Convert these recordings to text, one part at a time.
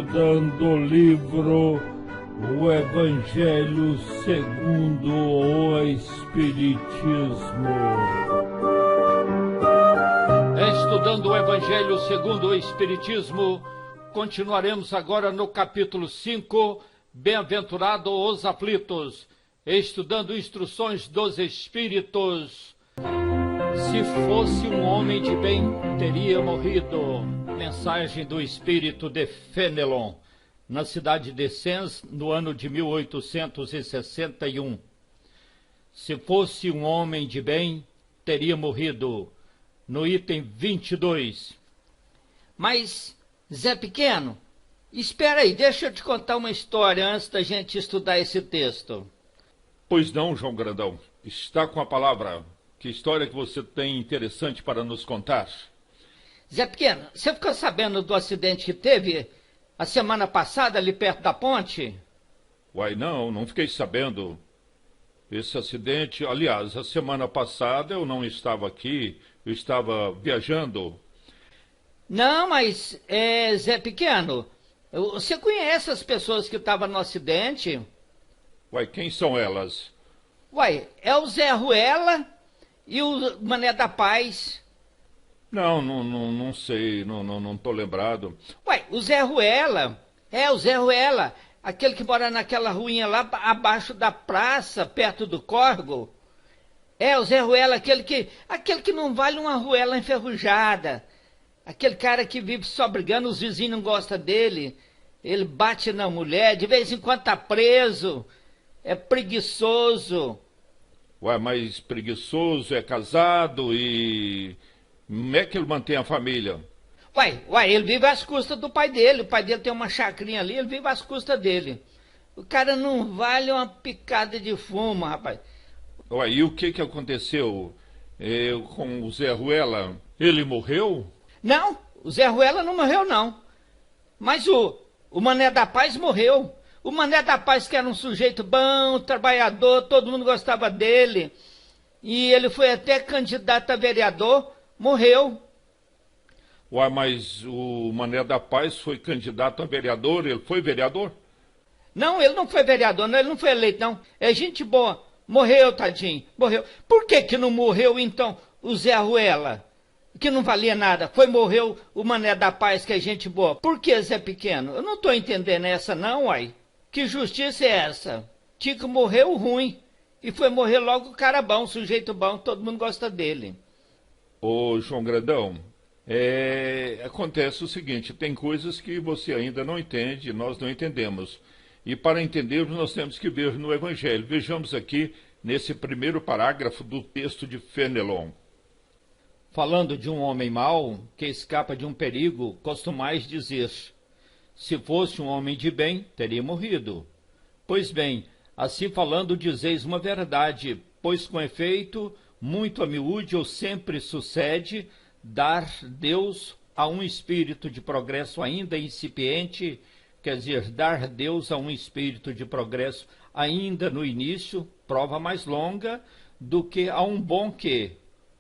estudando o livro O Evangelho segundo o Espiritismo. Estudando o Evangelho segundo o Espiritismo, continuaremos agora no capítulo 5, Bem-aventurado os aflitos, estudando instruções dos Espíritos. Se fosse um homem de bem, teria morrido. Mensagem do Espírito de Fenelon, na cidade de Sens, no ano de 1861. Se fosse um homem de bem, teria morrido. No item 22. Mas, Zé Pequeno, espera aí, deixa eu te contar uma história antes da gente estudar esse texto. Pois não, João Grandão. Está com a palavra. Que história que você tem interessante para nos contar? Zé Pequeno, você ficou sabendo do acidente que teve a semana passada ali perto da ponte? Uai, não fiquei sabendo. Esse acidente, aliás, a semana passada eu não estava aqui, eu estava viajando. Não, mas, Zé Pequeno, você conhece as pessoas que estavam no acidente? Uai, quem são elas? Uai, é o Zé Ruela e o Mané da Paz. Não sei, não tô lembrado. Uai, o Zé Ruela, aquele que mora naquela ruinha lá abaixo da praça, perto do córrego. É, o Zé Ruela, aquele que não vale uma ruela enferrujada. Aquele cara que vive só brigando, os vizinhos não gostam dele. Ele bate na mulher, de vez em quando tá preso. É preguiçoso. Ué, mas preguiçoso, é casado e... Como é que ele mantém a família? Uai, ele vive às custas do pai dele. O pai dele tem uma chacrinha ali, ele vive às custas dele. O cara não vale uma picada de fumo, rapaz. Ué, e o que aconteceu com o Zé Ruela? Ele morreu? Não, o Zé Ruela não morreu, não. Mas o Mané da Paz morreu. O Mané da Paz, que era um sujeito bom, trabalhador, todo mundo gostava dele. E ele foi até candidato a vereador, morreu. Uai, mas o Mané da Paz foi candidato a vereador, ele foi vereador? Não, ele não foi vereador, não, ele não foi eleito, não. É gente boa. Morreu, tadinho, morreu. Por que não morreu, então, o Zé Ruela? Que não valia nada. Morreu o Mané da Paz, que é gente boa. Por que, Zé Pequeno? Eu não tô entendendo essa, não, uai. Que justiça é essa? Tico morreu ruim. E foi morrer logo o cara bom, sujeito bom, todo mundo gosta dele. Ô, João Grandão, acontece o seguinte, tem coisas que você ainda não entende, nós não entendemos. E para entendermos, nós temos que ver no Evangelho. Vejamos aqui, nesse primeiro parágrafo do texto de Fenelon. Falando de um homem mau, que escapa de um perigo, costumais dizer: se fosse um homem de bem, teria morrido. Pois bem, assim falando dizeis uma verdade, pois com efeito, muito a miúde ou sempre sucede dar Deus a um espírito de progresso ainda incipiente, quer dizer, dar Deus a um espírito de progresso ainda no início, prova mais longa, do que a um bom que,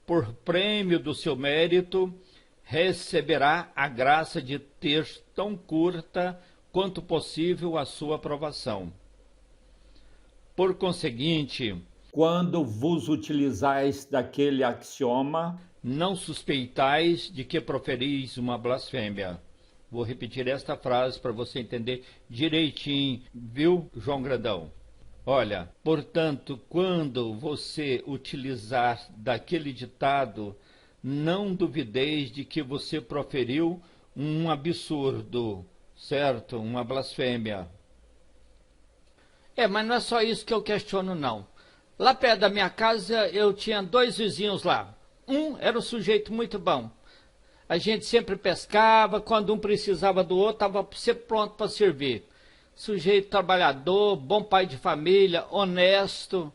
por prêmio do seu mérito, receberá a graça de ter tão curta quanto possível a sua aprovação. Por conseguinte, quando vos utilizais daquele axioma, não suspeitais de que proferis uma blasfêmia. Vou repetir esta frase para você entender direitinho, viu, João Grandão? Olha, portanto, quando você utilizar daquele ditado, não duvideis de que você proferiu um absurdo, certo? Uma blasfêmia. Mas não é só isso que eu questiono, não. Lá perto da minha casa eu tinha 2 vizinhos lá. Um era um sujeito muito bom. A gente sempre pescava, quando um precisava do outro, estava sempre pronto para servir. Sujeito trabalhador, bom pai de família, honesto.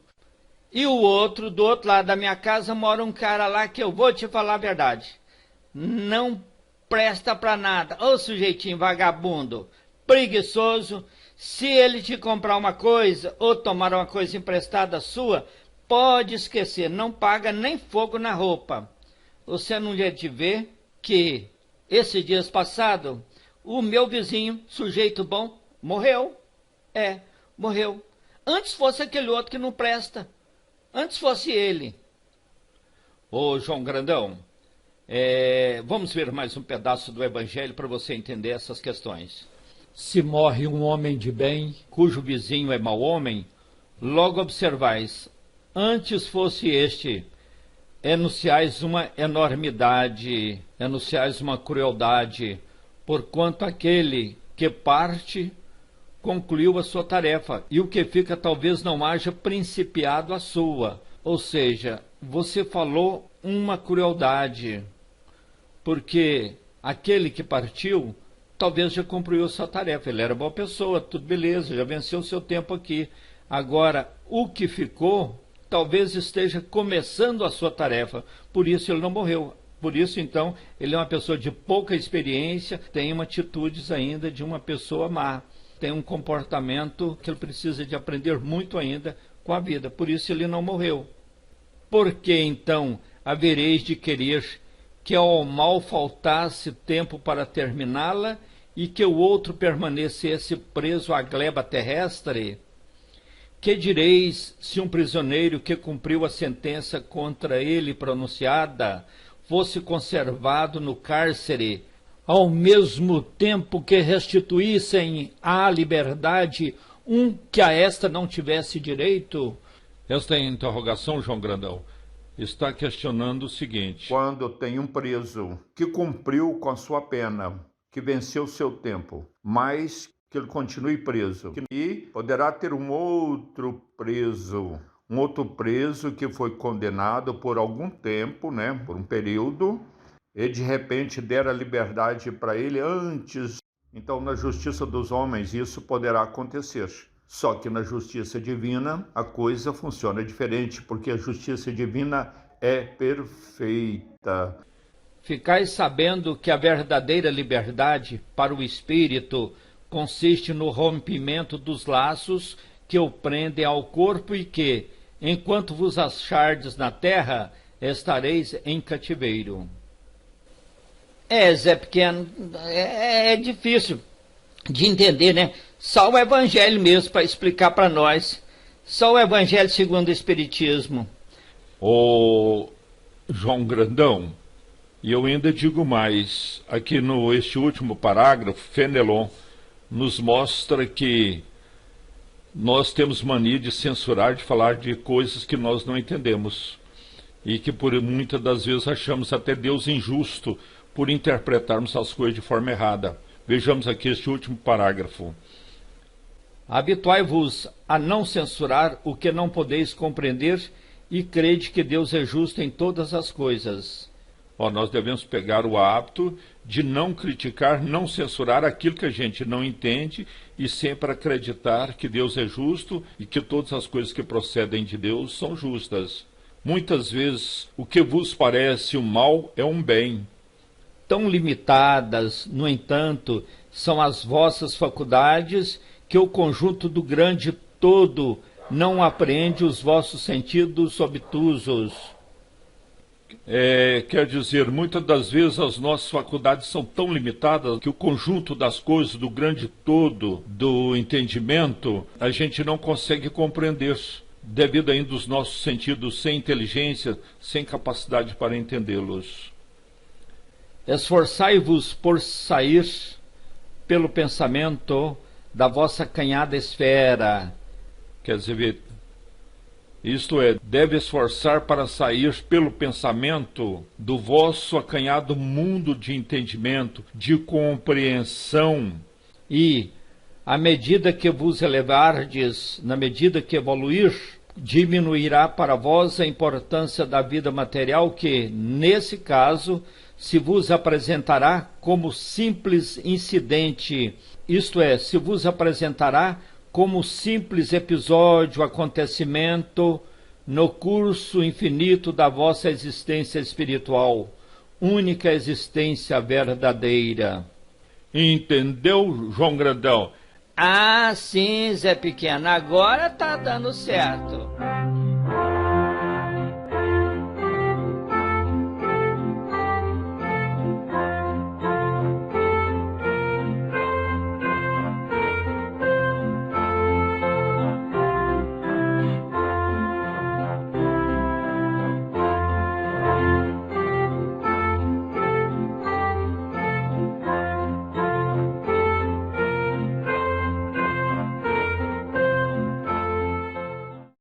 E o outro, do outro lado da minha casa, mora um cara lá que eu vou te falar a verdade. Não presta pra nada. Ô sujeitinho vagabundo, preguiçoso. Se ele te comprar uma coisa ou tomar uma coisa emprestada sua, pode esquecer, não paga nem fogo na roupa. Você não ia te ver que, esses dias passados, O meu vizinho, sujeito bom, morreu. Morreu. Antes fosse aquele outro que não presta. Antes fosse ele. Ô, João Grandão, vamos ver mais um pedaço do Evangelho para você entender essas questões. Se morre um homem de bem, cujo vizinho é mau homem, logo observais, antes fosse este, enunciais uma enormidade, enunciais uma crueldade, porquanto aquele que parte concluiu a sua tarefa, e o que fica talvez não haja principiado a sua. Ou seja, você falou uma crueldade, porque aquele que partiu talvez já cumpriu a sua tarefa, ele era boa pessoa, tudo beleza, já venceu o seu tempo aqui. Agora, o que ficou talvez esteja começando a sua tarefa, por isso ele não morreu. Por isso, então, ele é uma pessoa de pouca experiência, tem uma atitudes ainda de uma pessoa má, tem um comportamento que ele precisa de aprender muito ainda com a vida, por isso ele não morreu. Por que, então, havereis de querer que ao mal faltasse tempo para terminá-la e que o outro permanecesse preso à gleba terrestre? Que direis se um prisioneiro que cumpriu a sentença contra ele pronunciada fosse conservado no cárcere, ao mesmo tempo que restituíssem à liberdade um que a esta não tivesse direito? Esta interrogação, João Grandão, está questionando o seguinte: quando tem um preso que cumpriu com a sua pena, que venceu seu tempo, mas que ele continue preso, e poderá ter um outro preso que foi condenado por algum tempo, por um período, e de repente der a liberdade para ele antes. Então, na justiça dos homens, isso poderá acontecer. Só que na justiça divina, a coisa funciona diferente, porque a justiça divina é perfeita. Ficais sabendo que a verdadeira liberdade para o espírito consiste no rompimento dos laços que o prendem ao corpo e que, enquanto vos achardes na terra, estareis em cativeiro. Zé Pequeno, é difícil de entender, né? Só o Evangelho mesmo para explicar para nós. Só o Evangelho segundo o Espiritismo. Ô, João Grandão, e eu ainda digo mais, aqui este último parágrafo, Fenelon nos mostra que nós temos mania de censurar, de falar de coisas que nós não entendemos, e que por muitas das vezes achamos até Deus injusto por interpretarmos as coisas de forma errada. Vejamos aqui este último parágrafo. Habituai-vos a não censurar o que não podeis compreender e crede que Deus é justo em todas as coisas. Nós devemos pegar o hábito de não criticar, não censurar aquilo que a gente não entende e sempre acreditar que Deus é justo e que todas as coisas que procedem de Deus são justas. Muitas vezes o que vos parece um mal é um bem. Tão limitadas, no entanto, são as vossas faculdades que o conjunto do grande todo não apreende os vossos sentidos obtusos. Quer dizer, muitas das vezes as nossas faculdades são tão limitadas que o conjunto das coisas, do grande todo, do entendimento, a gente não consegue compreender, devido ainda aos nossos sentidos sem inteligência, sem capacidade para entendê-los. Esforçai-vos por sair pelo pensamento da vossa acanhada esfera. Quer dizer, isto é, deve esforçar para sair pelo pensamento do vosso acanhado mundo de entendimento, de compreensão. E, à medida que vos elevardes, na medida que evoluir, diminuirá para vós a importância da vida material que, nesse caso, se vos apresentará como simples incidente, isto é, se vos apresentará como simples episódio, acontecimento no curso infinito da vossa existência espiritual, única existência verdadeira. Entendeu, João Grandão? Sim, Zé Pequeno, agora tá dando certo.